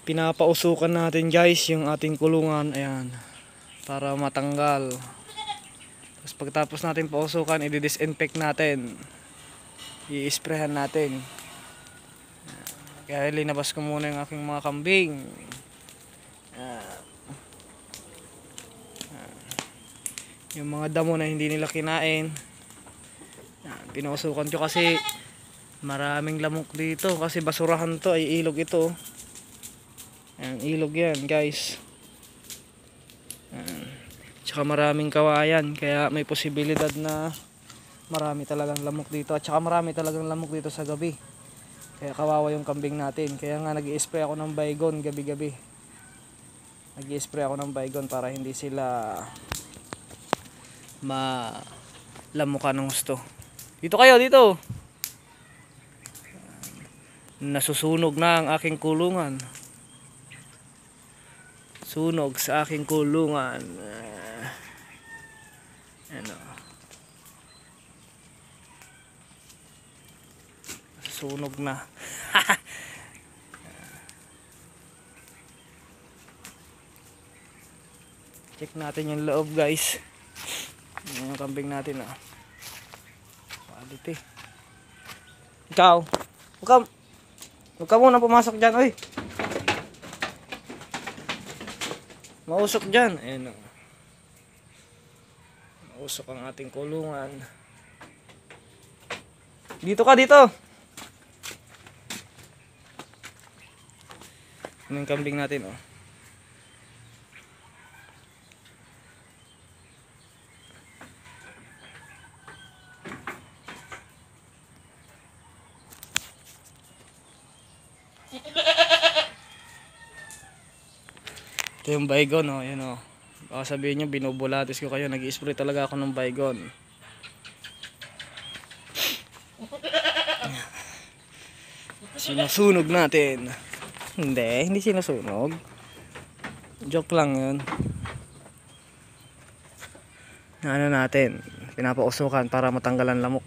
Pinapausukan natin guys yung ating kulungan, ayan, para matanggal. Tapos pagtapos natin pausukan, i-disinfect natin, i-sprayhan natin. Kaya linabas ko muna yung aking mga kambing. Yung mga damo na hindi nila kinain, pinausukan ko kasi maraming lamok dito, kasi basurahan to, ay ilog ito. Ayan, ilog yan guys. Tsaka maraming kawayan, kaya may posibilidad na marami talagang lamok dito. At tsaka marami talagang lamok dito sa gabi, kaya kawawa yung kambing natin. Kaya nga nag-i-spray ako ng baygon gabi-gabi. Nag-i-spray ako ng baygon para hindi sila malamukan ng gusto. Dito kayo, dito. Nasusunog na ang aking kulungan. Sunog sa aking kulungan. Ano. Sunog na. Check natin yung loob guys. Yung kambing natin quality. Ikaw, huwag ka muna pumasok dyan, oy. Mausok dyan. Ayan o. Mausok ang ating kulungan. Dito ka, dito. Ano yung kambing natin, oh. Ito yung baygon, oh. Yan, oh. Baka sabihin nyo binubulatis ko kayo, nag-i-spray talaga ako ng baygon. Sinusunog natin. Hindi sinusunog. Joke lang yun. Ano natin, pinapausukan para matanggalan lamok.